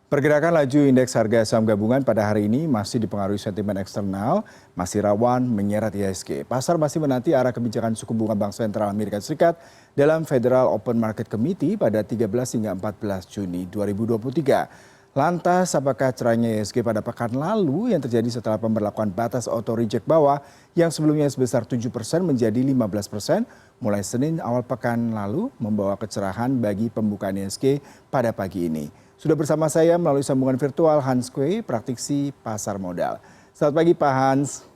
Pergerakan laju indeks harga saham gabungan pada hari ini masih dipengaruhi sentimen eksternal, masih rawan menyeret IHSG. Pasar masih menanti arah kebijakan suku bunga Bank Sentral Amerika Serikat dalam Federal Open Market Committee pada 13 hingga 14 Juni 2023. Lantas, apakah cerahnya IHSG pada pekan lalu yang terjadi setelah pemberlakuan batas auto reject bawah yang sebelumnya sebesar 7% menjadi 15% mulai Senin awal pekan lalu membawa kecerahan bagi pembukaan IHSG pada pagi ini. Sudah bersama saya melalui sambungan virtual Hans Kueh, praktisi pasar modal. Selamat pagi Pak Hans.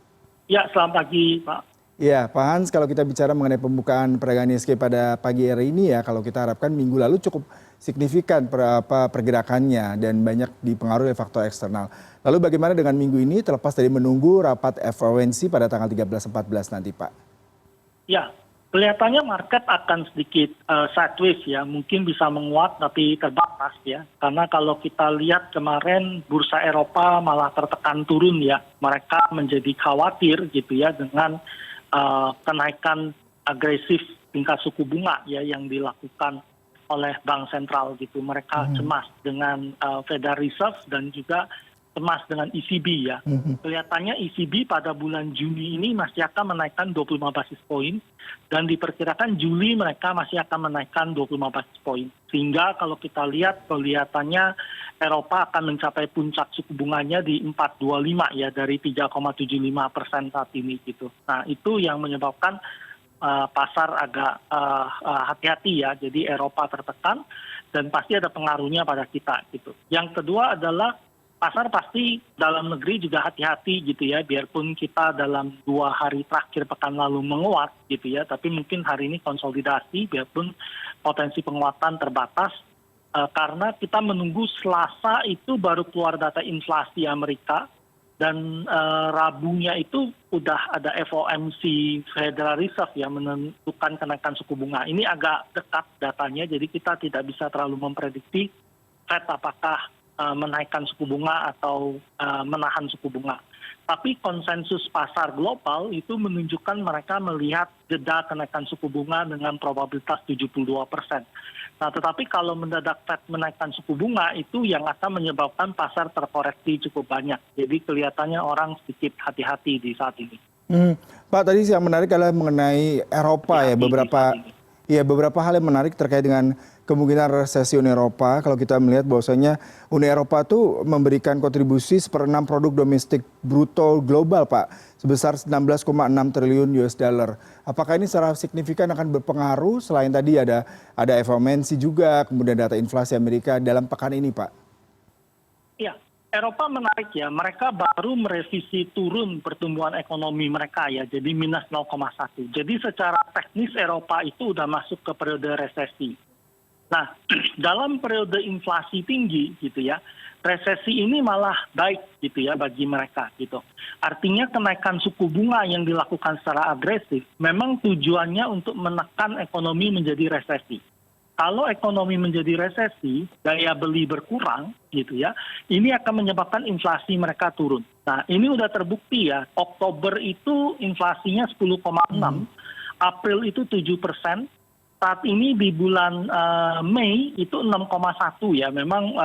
Ya, selamat pagi Pak. Ya, Pak Hans, kalau kita bicara mengenai pembukaan perdagangan IHSG pada pagi hari ini ya, kalau kita harapkan minggu lalu cukup signifikan pergerakannya dan banyak dipengaruhi oleh faktor eksternal. Lalu bagaimana dengan minggu ini terlepas dari menunggu rapat FOMC pada tanggal 13-14 nanti Pak? Ya, kelihatannya market akan sedikit sideways ya, mungkin bisa menguat tapi terbatas ya. Karena kalau kita lihat kemarin bursa Eropa malah tertekan turun ya, mereka menjadi khawatir gitu ya dengan kenaikan agresif tingkat suku bunga ya yang dilakukan oleh bank sentral gitu. Mereka cemas dengan Federal Reserve dan juga cemas dengan ECB ya. Kelihatannya ECB pada bulan Juni ini masih akan menaikkan 25 basis poin dan diperkirakan Juli mereka masih akan menaikkan 25 basis poin. Sehingga kalau kita lihat kelihatannya Eropa akan mencapai puncak suku bunganya di 4,25 ya dari 3,75% saat ini gitu. Nah, itu yang menyebabkan pasar agak hati-hati ya. Jadi Eropa tertekan dan pasti ada pengaruhnya pada kita gitu. Yang kedua adalah pasar pasti dalam negeri juga hati-hati gitu ya, biarpun kita dalam 2 hari terakhir pekan lalu menguat gitu ya, tapi mungkin hari ini konsolidasi biarpun potensi penguatan terbatas karena kita menunggu Selasa itu baru keluar data inflasi Amerika dan Rabunya itu udah ada FOMC Federal Reserve yang menentukan kenaikan suku bunga. Ini agak dekat datanya, jadi kita tidak bisa terlalu memprediksi Fed apakah menaikkan suku bunga atau menahan suku bunga. Tapi konsensus pasar global itu menunjukkan mereka melihat jeda kenaikan suku bunga dengan probabilitas 72%. Nah, tetapi kalau mendadak Fed menaikkan suku bunga itu yang akan menyebabkan pasar terkoreksi cukup banyak. Jadi kelihatannya orang sedikit hati-hati di saat ini. Pak, tadi yang menarik adalah mengenai Eropa ya, beberapa hal yang menarik terkait dengan kemungkinan resesi Uni Eropa. Kalau kita melihat bahwasanya Uni Eropa itu memberikan kontribusi 1/6 produk domestik bruto global, Pak, sebesar 16,6 triliun US dollar. Apakah ini secara signifikan akan berpengaruh selain tadi ada FOMC juga, kemudian data inflasi Amerika dalam pekan ini, Pak? Ya, Eropa menarik ya, mereka baru merevisi turun pertumbuhan ekonomi mereka ya, jadi minus 0,1. Jadi secara teknis Eropa itu udah masuk ke periode resesi. Nah, dalam periode inflasi tinggi gitu ya, resesi ini malah baik gitu ya bagi mereka gitu. Artinya kenaikan suku bunga yang dilakukan secara agresif memang tujuannya untuk menekan ekonomi menjadi resesi. Kalau ekonomi menjadi resesi, daya beli berkurang gitu ya, ini akan menyebabkan inflasi mereka turun. Nah, ini udah terbukti ya, Oktober itu inflasinya 10,6, April itu 7%, saat ini di bulan Mei itu 6,1 ya, memang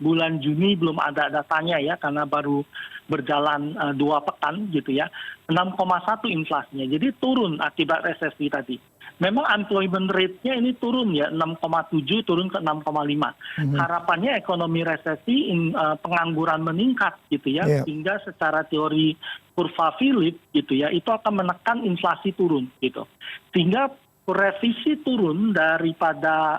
bulan Juni belum ada datanya ya, karena baru berjalan 2 pekan gitu ya, 6,1 inflasinya, jadi turun akibat resesi tadi. Memang employment rate-nya ini turun ya, 6,7 turun ke 6,5. Harapannya ekonomi resesi, pengangguran meningkat gitu ya, sehingga secara teori kurva Philip gitu ya, itu akan menekan inflasi turun gitu. Sehingga revisi turun daripada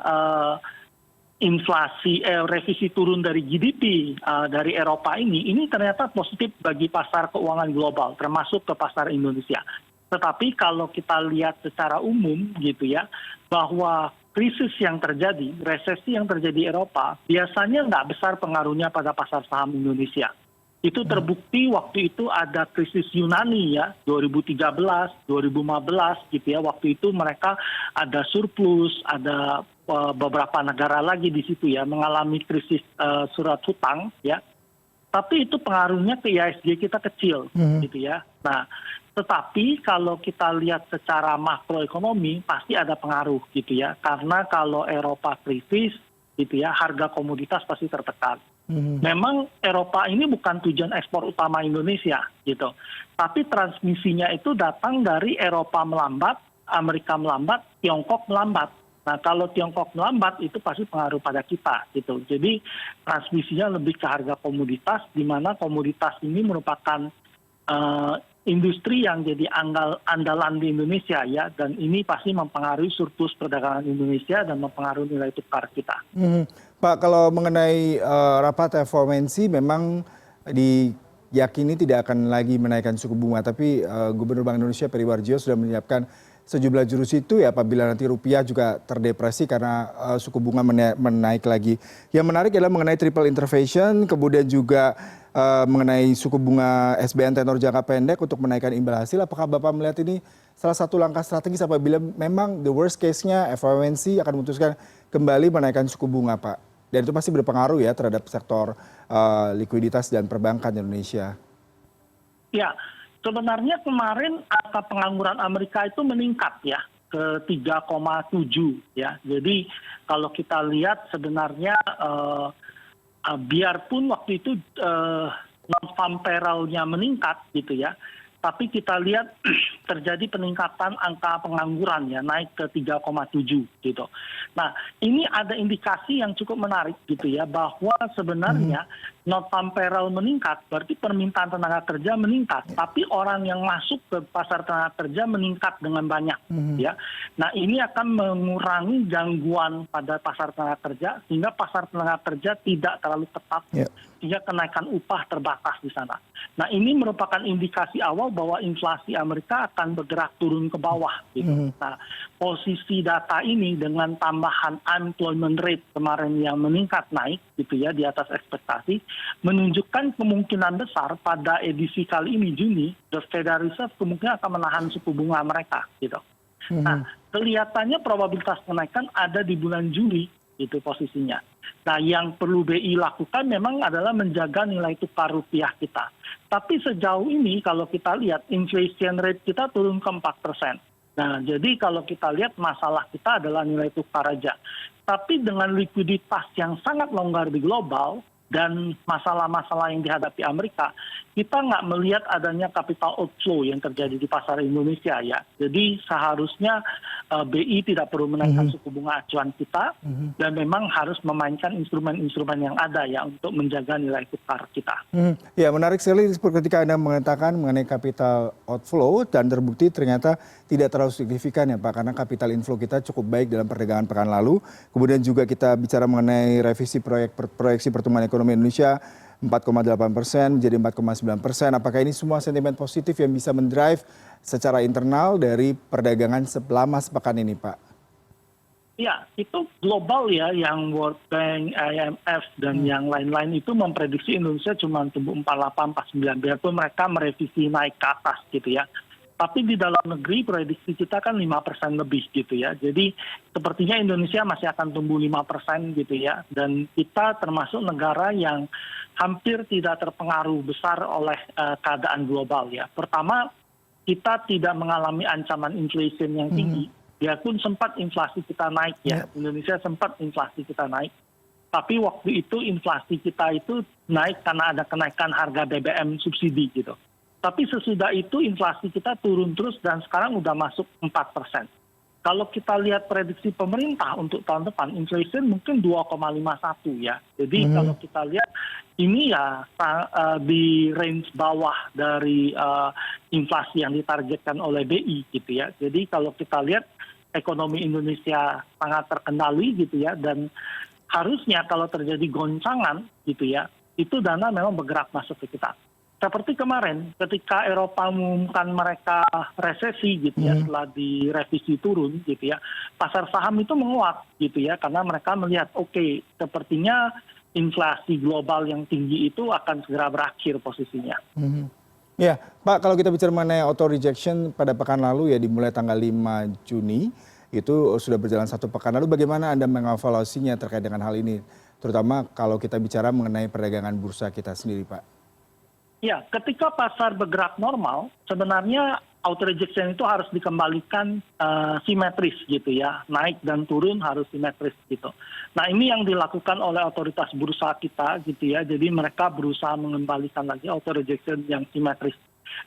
revisi turun dari GDP dari Eropa ini ternyata positif bagi pasar keuangan global, termasuk ke pasar Indonesia. Tetapi kalau kita lihat secara umum gitu ya, bahwa krisis yang terjadi, resesi yang terjadi Eropa, biasanya nggak besar pengaruhnya pada pasar saham Indonesia. Itu terbukti waktu itu ada krisis Yunani ya, 2013, 2015 gitu ya, waktu itu mereka ada surplus, ada beberapa negara lagi di situ ya, mengalami krisis surat hutang ya. Tapi itu pengaruhnya ke IHSG kita kecil gitu ya. Nah, tetapi kalau kita lihat secara makroekonomi pasti ada pengaruh gitu ya. Karena kalau Eropa krisis, gitu ya, harga komoditas pasti tertekan. Memang Eropa ini bukan tujuan ekspor utama Indonesia gitu, tapi transmisinya itu datang dari Eropa melambat, Amerika melambat, Tiongkok melambat. Nah, kalau Tiongkok melambat itu pasti pengaruh pada kita gitu. Jadi transmisinya lebih ke harga komoditas, di mana komoditas ini merupakan industri yang jadi andalan di Indonesia ya, dan ini pasti mempengaruhi surplus perdagangan Indonesia dan mempengaruhi nilai tukar kita. Pak, kalau mengenai rapat FOMC memang diyakini tidak akan lagi menaikkan suku bunga, tapi Gubernur Bank Indonesia Peri Warjio sudah menyiapkan sejumlah jurus itu ya apabila nanti rupiah juga terdepresi karena suku bunga menaik lagi. Yang menarik adalah mengenai triple intervention, kemudian juga mengenai suku bunga SBN tenor jangka pendek untuk menaikkan imbal hasil. Apakah Bapak melihat ini salah satu langkah strategis apabila memang the worst case-nya FOMC akan memutuskan kembali menaikkan suku bunga, Pak? Dan itu pasti berpengaruh ya terhadap sektor likuiditas dan perbankan di Indonesia. Ya, sebenarnya kemarin angka pengangguran Amerika itu meningkat ya ke 3,7 ya. Jadi kalau kita lihat sebenarnya biarpun waktu itu non-farm payroll-nya meningkat gitu ya, tapi kita lihat terjadi peningkatan angka pengangguran ya, naik ke 3,7 gitu. Nah, ini ada indikasi yang cukup menarik gitu ya, bahwa sebenarnya non-farm payroll meningkat, berarti permintaan tenaga kerja meningkat, tapi orang yang masuk ke pasar tenaga kerja meningkat dengan banyak ya. Nah, ini akan mengurangi gangguan pada pasar tenaga kerja, sehingga pasar tenaga kerja tidak terlalu ketat, sehingga kenaikan upah terbatas di sana. Nah, ini merupakan indikasi awal bahwa inflasi Amerika akan bergerak turun ke bawah gitu. Nah, posisi data ini dengan tambahan unemployment rate kemarin yang meningkat naik gitu ya di atas ekspektasi, menunjukkan kemungkinan besar pada edisi kali ini Juni, the Federal Reserve kemungkinan akan menahan suku bunga mereka gitu. Nah, kelihatannya probabilitas kenaikan ada di bulan Juli itu posisinya. Nah, yang perlu BI lakukan memang adalah menjaga nilai tukar rupiah kita. Tapi sejauh ini kalau kita lihat inflation rate kita turun ke 4%. Nah, jadi kalau kita lihat masalah kita adalah nilai tukar aja. Tapi dengan likuiditas yang sangat longgar di global dan masalah-masalah yang dihadapi Amerika, kita nggak melihat adanya capital outflow yang terjadi di pasar Indonesia ya. Jadi seharusnya BI tidak perlu menaikkan suku bunga acuan kita, dan memang harus memainkan instrumen-instrumen yang ada ya untuk menjaga nilai tukar kita. Ya, menarik sekali ketika Anda mengatakan mengenai capital outflow dan terbukti ternyata tidak terlalu signifikan ya Pak, karena capital inflow kita cukup baik dalam perdagangan pekan lalu. Kemudian juga kita bicara mengenai revisi proyeksi pertumbuhan ekonomi Indonesia 4,8% menjadi 4,9%. Apakah ini semua sentimen positif yang bisa mendrive secara internal dari perdagangan selama sepekan ini, Pak? Ya, itu global ya, yang World Bank, IMF, dan yang lain-lain itu memprediksi Indonesia cuma tumbuh 48-49, biarpun mereka merevisi naik ke atas gitu ya. Tapi di dalam negeri prediksi kita kan 5% lebih gitu ya. Jadi sepertinya Indonesia masih akan tumbuh 5% gitu ya. Dan kita termasuk negara yang hampir tidak terpengaruh besar oleh keadaan global ya. Pertama, kita tidak mengalami ancaman inflation yang tinggi. Biarpun sempat inflasi kita naik ya. Indonesia sempat inflasi kita naik. Tapi waktu itu inflasi kita itu naik karena ada kenaikan harga BBM subsidi gitu. Tapi sesudah itu inflasi kita turun terus dan sekarang udah masuk 4%. Kalau kita lihat prediksi pemerintah untuk tahun depan, inflation mungkin 2,51 ya. Jadi kalau kita lihat ini ya di range bawah dari inflasi yang ditargetkan oleh BI gitu ya. Jadi kalau kita lihat ekonomi Indonesia sangat terkendali gitu ya, dan harusnya kalau terjadi goncangan gitu ya, itu dana memang bergerak masuk ke kita. Seperti kemarin ketika Eropa mengumumkan mereka resesi gitu ya, setelah direvisi turun gitu ya, pasar saham itu menguat gitu ya, karena mereka melihat oke, sepertinya inflasi global yang tinggi itu akan segera berakhir posisinya. Ya, Pak, kalau kita bicara mengenai auto rejection pada pekan lalu ya, dimulai tanggal 5 Juni, itu sudah berjalan satu pekan. Lalu bagaimana Anda mengevaluasinya terkait dengan hal ini? Terutama kalau kita bicara mengenai perdagangan bursa kita sendiri, Pak. Ya, ketika pasar bergerak normal, sebenarnya auto rejection itu harus dikembalikan simetris gitu ya, naik dan turun harus simetris gitu. Nah ini yang dilakukan oleh otoritas bursa kita gitu ya, jadi mereka berusaha mengembalikan lagi auto rejection yang simetris.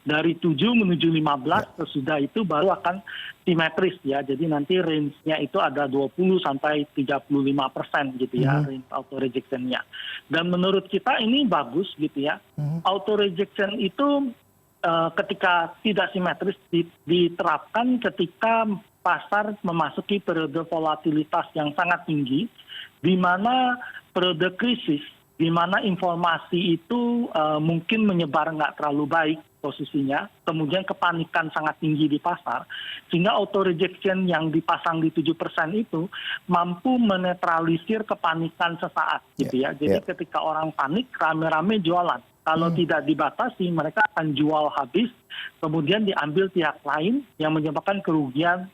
Dari 7 menuju 15 sesudah itu baru akan simetris ya, jadi nanti range-nya itu ada 20 sampai 35% gitu ya, range auto rejection-nya. Dan menurut kita ini bagus gitu ya, auto rejection itu ketika tidak simetris diterapkan ketika pasar memasuki periode volatilitas yang sangat tinggi, di mana periode krisis, di mana informasi itu mungkin menyebar nggak terlalu baik posisinya, kemudian kepanikan sangat tinggi di pasar, sehingga auto rejection yang dipasang di 7% itu mampu menetralisir kepanikan sesaat gitu ya. Jadi ketika orang panik, rame-rame jualan. Kalau tidak dibatasi, mereka akan jual habis, kemudian diambil pihak lain yang menyebabkan kerugian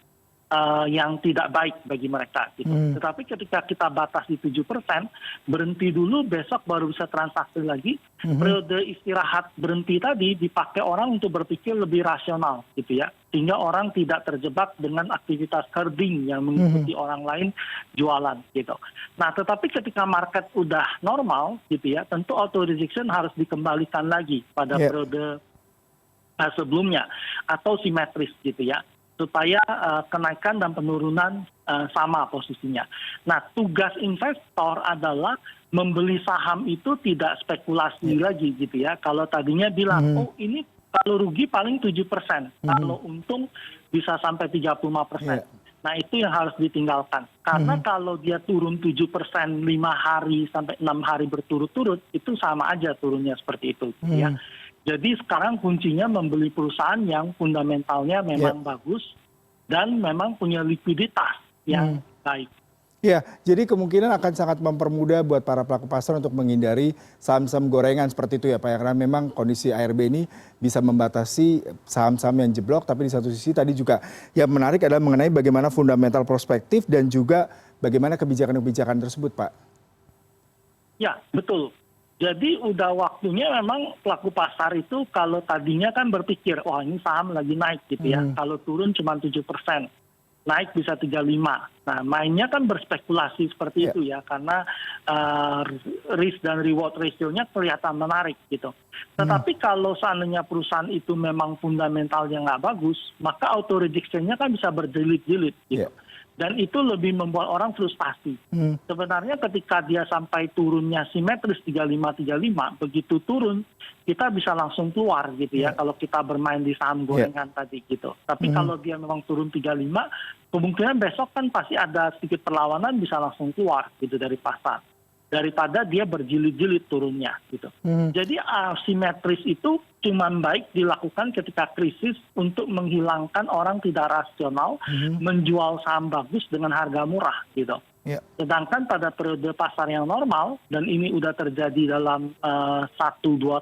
yang tidak baik bagi mereka. Gitu. Tetapi ketika kita batasi 7%, berhenti dulu, besok baru bisa transaksi lagi. Periode istirahat berhenti tadi dipakai orang untuk berpikir lebih rasional, gitu ya, sehingga orang tidak terjebak dengan aktivitas herding yang mengikuti orang lain jualan, gitu. Nah, tetapi ketika market udah normal, gitu ya, tentu auto rejection harus dikembalikan lagi pada periode sebelumnya atau simetris, gitu ya, supaya kenaikan dan penurunan sama posisinya. Nah, tugas investor adalah membeli saham itu tidak spekulasi lagi gitu ya. Kalau tadinya bilang, oh ini kalau rugi paling 7%, kalau untung bisa sampai 35%. Nah, itu yang harus ditinggalkan. Karena kalau dia turun 7% 5 hari sampai 6 hari berturut-turut, itu sama aja turunnya seperti itu gitu ya. Jadi sekarang kuncinya membeli perusahaan yang fundamentalnya memang bagus dan memang punya likuiditas yang baik. Ya, jadi kemungkinan akan sangat mempermudah buat para pelaku pasar untuk menghindari saham-saham gorengan seperti itu ya Pak. Ya, karena memang kondisi ARB ini bisa membatasi saham-saham yang jeblok, tapi di satu sisi tadi juga yang menarik adalah mengenai bagaimana fundamental prospektif dan juga bagaimana kebijakan-kebijakan tersebut Pak. Ya, betul. Jadi udah waktunya memang pelaku pasar itu kalau tadinya kan berpikir, oh ini saham lagi naik gitu ya. Kalau turun cuma 7%, naik bisa 35%. Nah mainnya kan berspekulasi seperti itu ya. Karena risk dan reward ratio-nya kelihatan menarik gitu. Tetapi kalau seandainya perusahaan itu memang fundamentalnya nggak bagus, maka auto rejection-nya kan bisa berjilid-jilid gitu. Dan itu lebih membuat orang frustasi. Sebenarnya ketika dia sampai turunnya simetris 35-35, begitu turun, kita bisa langsung keluar gitu ya, kalau kita bermain di saham gorengan tadi gitu. Tapi kalau dia memang turun 35, kemungkinan besok kan pasti ada sedikit perlawanan, bisa langsung keluar gitu dari pasar. Daripada dia berjilid-jilid turunnya gitu. Jadi asimetris itu cuma baik dilakukan ketika krisis untuk menghilangkan orang tidak rasional menjual saham bagus dengan harga murah gitu. Sedangkan pada periode pasar yang normal, dan ini udah terjadi dalam 1-2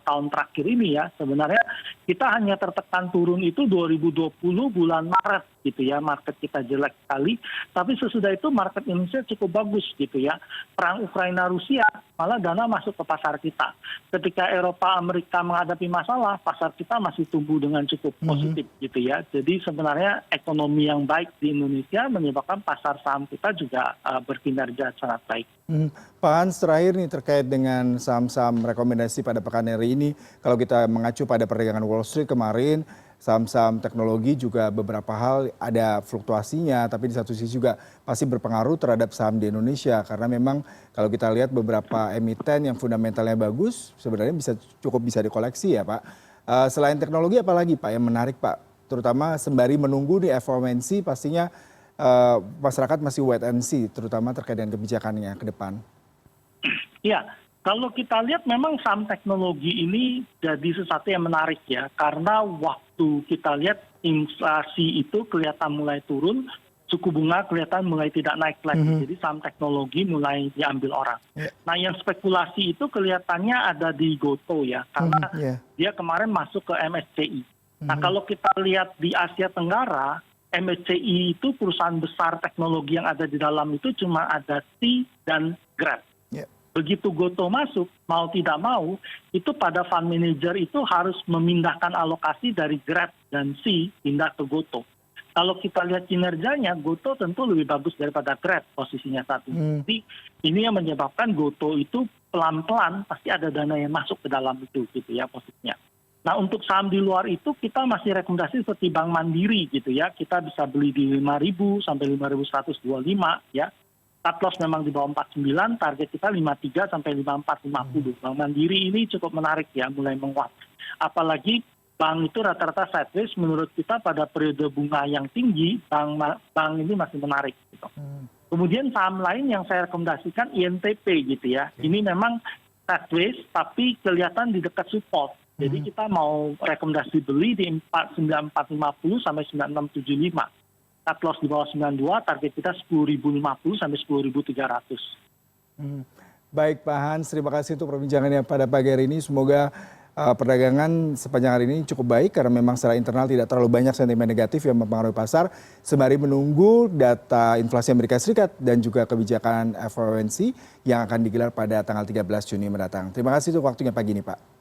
tahun terakhir ini ya, sebenarnya kita hanya tertekan turun itu 2020 bulan Maret gitu ya, market kita jelek sekali, tapi sesudah itu market Indonesia cukup bagus gitu ya. Perang Ukraina-Rusia malah dana masuk ke pasar kita. Ketika Eropa, Amerika menghadapi masalah, pasar kita masih tumbuh dengan cukup positif gitu ya. Jadi sebenarnya ekonomi yang baik di Indonesia menyebabkan pasar saham kita juga berkinerja sangat baik. Pak Hans, terakhir nih terkait dengan saham-saham rekomendasi pada pekan hari ini, kalau kita mengacu pada perdagangan Wall Street kemarin, saham-saham teknologi juga beberapa hal ada fluktuasinya, tapi di satu sisi juga pasti berpengaruh terhadap saham di Indonesia, karena memang kalau kita lihat beberapa emiten yang fundamentalnya bagus, sebenarnya cukup bisa dikoleksi ya Pak. Selain teknologi apalagi Pak yang menarik Pak, terutama sembari menunggu nih FOMC pastinya masyarakat masih wait and see, terutama terkait dengan kebijakannya ke depan. Ya, kalau kita lihat memang saham teknologi ini jadi sesuatu yang menarik ya, karena waktu kita lihat inflasi itu kelihatan mulai turun, suku bunga kelihatan mulai tidak naik lagi, jadi saham teknologi mulai diambil orang. Nah yang spekulasi itu kelihatannya ada di Goto ya, karena dia kemarin masuk ke MSCI. Nah kalau kita lihat di Asia Tenggara, MSCI itu perusahaan besar teknologi yang ada di dalam itu cuma ada T dan Grab. begitu Gotoh masuk, mau tidak mau, itu pada fund manager itu harus memindahkan alokasi dari Grab dan C pindah ke Gotoh. Kalau kita lihat kinerjanya, Gotoh tentu lebih bagus daripada Grab posisinya saat ini. Jadi ini yang menyebabkan Gotoh itu pelan-pelan pasti ada dana yang masuk ke dalam itu gitu ya posisinya. Nah untuk saham di luar itu kita masih rekomendasi seperti Bank Mandiri gitu ya. Kita bisa beli di 5.000 sampai 5.125 ya. Cut loss memang di bawah 49, target kita 53 sampai 5450. Bank Mandiri ini cukup menarik ya, mulai menguat. Apalagi bank itu rata-rata sideways, menurut kita pada periode bunga yang tinggi, bank ini masih menarik gitu. Kemudian saham lain yang saya rekomendasikan INTP gitu ya. Ini memang sideways tapi kelihatan di dekat support. Jadi kita mau rekomendasi beli di 9450 sampai 9675. Cut loss di bawah 92, target kita 10.050 sampai 10.300. Baik Pak Hans, terima kasih untuk perbincangannya pada pagi hari ini. Semoga perdagangan sepanjang hari ini cukup baik karena memang secara internal tidak terlalu banyak sentimen negatif yang mempengaruhi pasar sembari menunggu data inflasi Amerika Serikat dan juga kebijakan FOMC yang akan digelar pada tanggal 13 Juni mendatang. Terima kasih untuk waktunya pagi ini Pak.